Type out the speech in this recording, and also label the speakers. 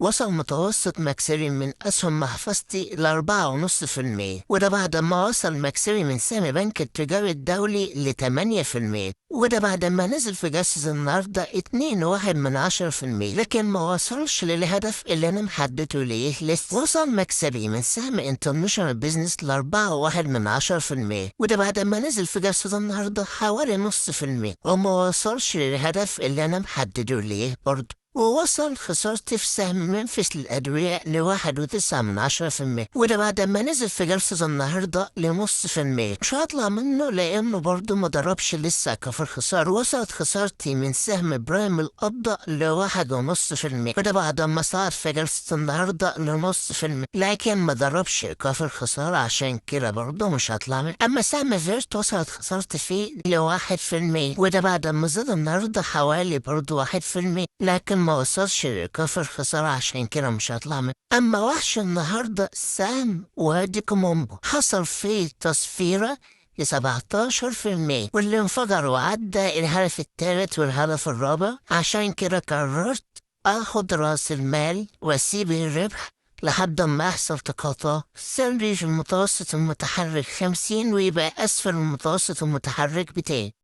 Speaker 1: وصل متوسط مكسبي من أسهم محفظتي ل4.5%، وده بعد ما وصل مكسبي من سهم بنك التجاري الدولي ل8%، وده بعد ما نزل في جلسة النهاردة 2.1%، لكن ما وصلش للهدف اللي أنا محدده ليه لسه. وصل مكسبي من سهم انترناشونال بيزنس ل4.1%، وده بعد ما نزل في جلسة النهاردة حوالي 0.5%، وما وصلش للهدف اللي أنا محدده ليه برضه. ووصل خسارتي في سهم منفس للأدوية ل1.9%، وده بعد ما نزل في جلسة النهاردة ل0.5%. مش هطلع منه لأنه برضه ما ضربش لسه كفر خسارة. وصلت خسارتي من سهم برايم القبضة ل1.5%، وده بعد ما صعد في جلسة النهاردة ل0.5%، لكن ما ضربش كفر خسارة، عشان كده برضه مش هطلع منه. أما سهم فيرت وصلت خسارتي فيه ل1%، وده بعد ما زاد النهاردة حوالي برضه 1%، لكن ما وصلش لكفر خسارة، عشان كده مش هطلع منه. أما وحش النهاردة سهم وادي كومومبو، حصل فيه تصفيرة ل17%، واللي انفجر وعدى الهدف الثالث والهدف الرابع. عشان كده قررت اخد راس المال واسيب الربح لحد ما يحصل تقاطع سري في المتوسط المتحرك 50، ويبقى اسفل المتوسط المتحرك بتاعي.